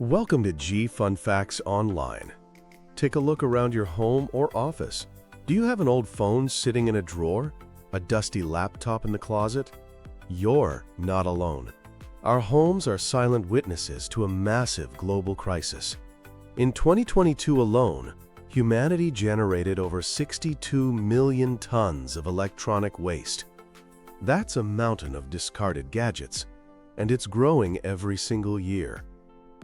Welcome to G Fun Facts Online. Take a look around your home or office. Do you have an old phone sitting in a drawer? A dusty laptop in the closet? You're not alone. Our homes are silent witnesses to a massive global crisis. In 2022 alone, humanity generated over 62 million tons of electronic waste. That's a mountain of discarded gadgets, and it's growing every single year.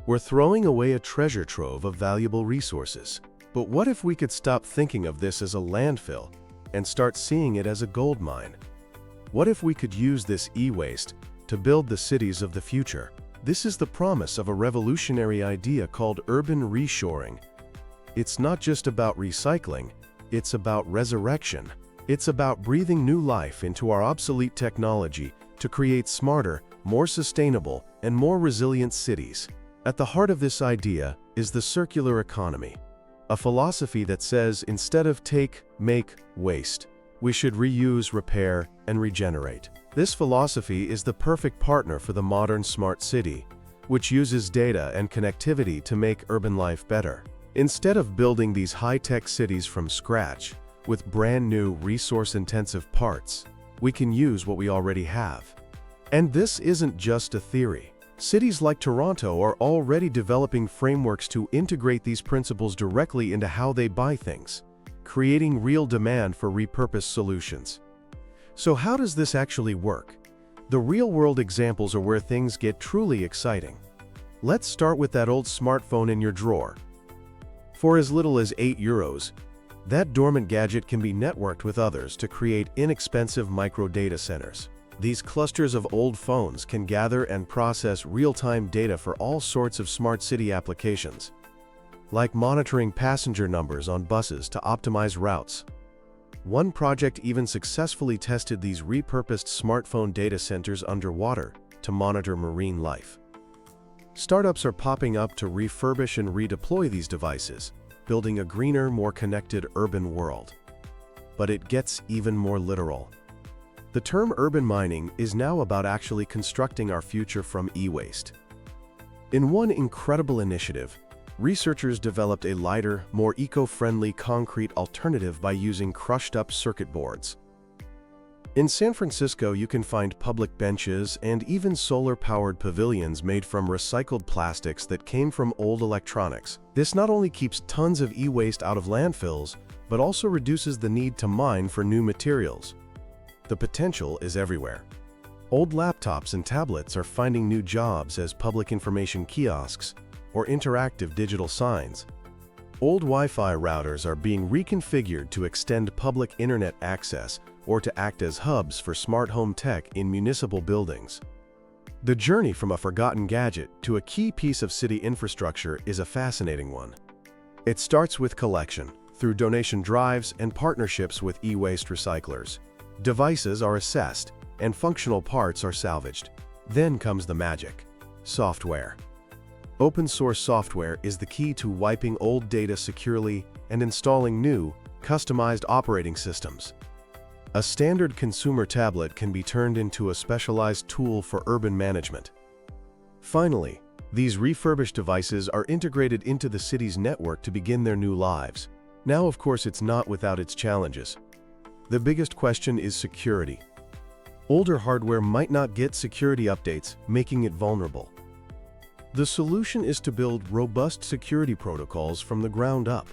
We're throwing away a treasure trove of valuable resources. But what if we could stop thinking of this as a landfill and start seeing it as a gold mine? What if we could use this e-waste to build the cities of the future? This is the promise of a revolutionary idea called urban reshoring. It's not just about recycling, it's about resurrection. It's about breathing new life into our obsolete technology to create smarter, more sustainable, and more resilient cities. At the heart of this idea is the circular economy, a philosophy that says instead of take, make, waste, we should reuse, repair, and regenerate. This philosophy is the perfect partner for the modern smart city, which uses data and connectivity to make urban life better. Instead of building these high-tech cities from scratch, with brand new resource-intensive parts, we can use what we already have. And this isn't just a theory. Cities like Toronto are already developing frameworks to integrate these principles directly into how they buy things, creating real demand for repurposed solutions. So how does this actually work? The real-world examples are where things get truly exciting. Let's start with that old smartphone in your drawer. For as little as €8, that dormant gadget can be networked with others to create inexpensive micro-data centers. These clusters of old phones can gather and process real-time data for all sorts of smart city applications, like monitoring passenger numbers on buses to optimize routes. One project even successfully tested these repurposed smartphone data centers underwater to monitor marine life. Startups are popping up to refurbish and redeploy these devices, building a greener, more connected urban world. But it gets even more literal. The term urban mining is now about actually constructing our future from e-waste. In one incredible initiative, researchers developed a lighter, more eco-friendly concrete alternative by using crushed-up circuit boards. In San Francisco, you can find public benches and even solar-powered pavilions made from recycled plastics that came from old electronics. This not only keeps tons of e-waste out of landfills, but also reduces the need to mine for new materials. The potential is everywhere. Old laptops and tablets are finding new jobs as public information kiosks or interactive digital signs. Old Wi-Fi routers are being reconfigured to extend public internet access or to act as hubs for smart home tech in municipal buildings. The journey from a forgotten gadget to a key piece of city infrastructure is a fascinating one. It starts with collection, through donation drives and partnerships with e-waste recyclers. Devices are assessed, and functional parts are salvaged. Then comes the magic: software. Open-source software is the key to wiping old data securely and installing new, customized operating systems. A standard consumer tablet can be turned into a specialized tool for urban management. Finally, these refurbished devices are integrated into the city's network to begin their new lives. Now, of course, it's not without its challenges. The biggest question is security. Older hardware might not get security updates, making it vulnerable. The solution is to build robust security protocols from the ground up: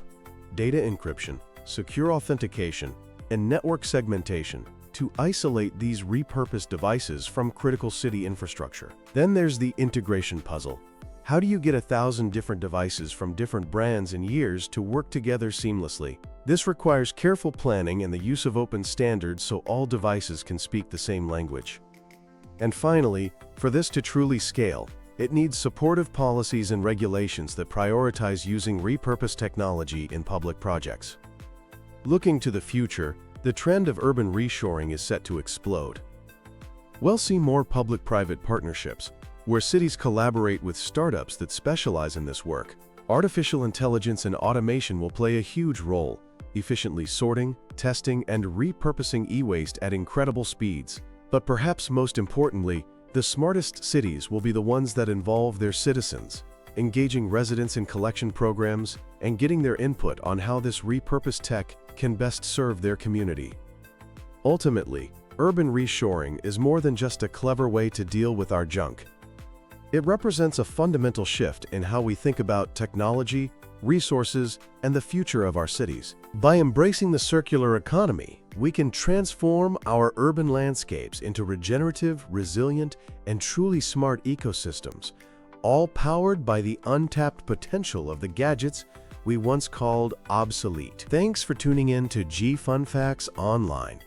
data encryption, secure authentication, and network segmentation to isolate these repurposed devices from critical city infrastructure. Then there's the integration puzzle. How do you get 1,000 different devices from different brands and years to work together seamlessly? This requires careful planning and the use of open standards so all devices can speak the same language. And finally, for this to truly scale, it needs supportive policies and regulations that prioritize using repurposed technology in public projects. Looking to the future, the trend of urban reshoring is set to explode. We'll see more public-private partnerships, where cities collaborate with startups that specialize in this work. Artificial intelligence and automation will play a huge role, efficiently sorting, testing, and repurposing e-waste at incredible speeds. But perhaps most importantly, the smartest cities will be the ones that involve their citizens. engaging residents in collection programs, and getting their input on how this repurposed tech can best serve their community. Ultimately, urban reshoring is more than just a clever way to deal with our junk. It represents a fundamental shift in how we think about technology, resources, and the future of our cities. By embracing the circular economy, we can transform our urban landscapes into regenerative, resilient, and truly smart ecosystems, all powered by the untapped potential of the gadgets we once called obsolete. Thanks for tuning in to G Fun Facts Online.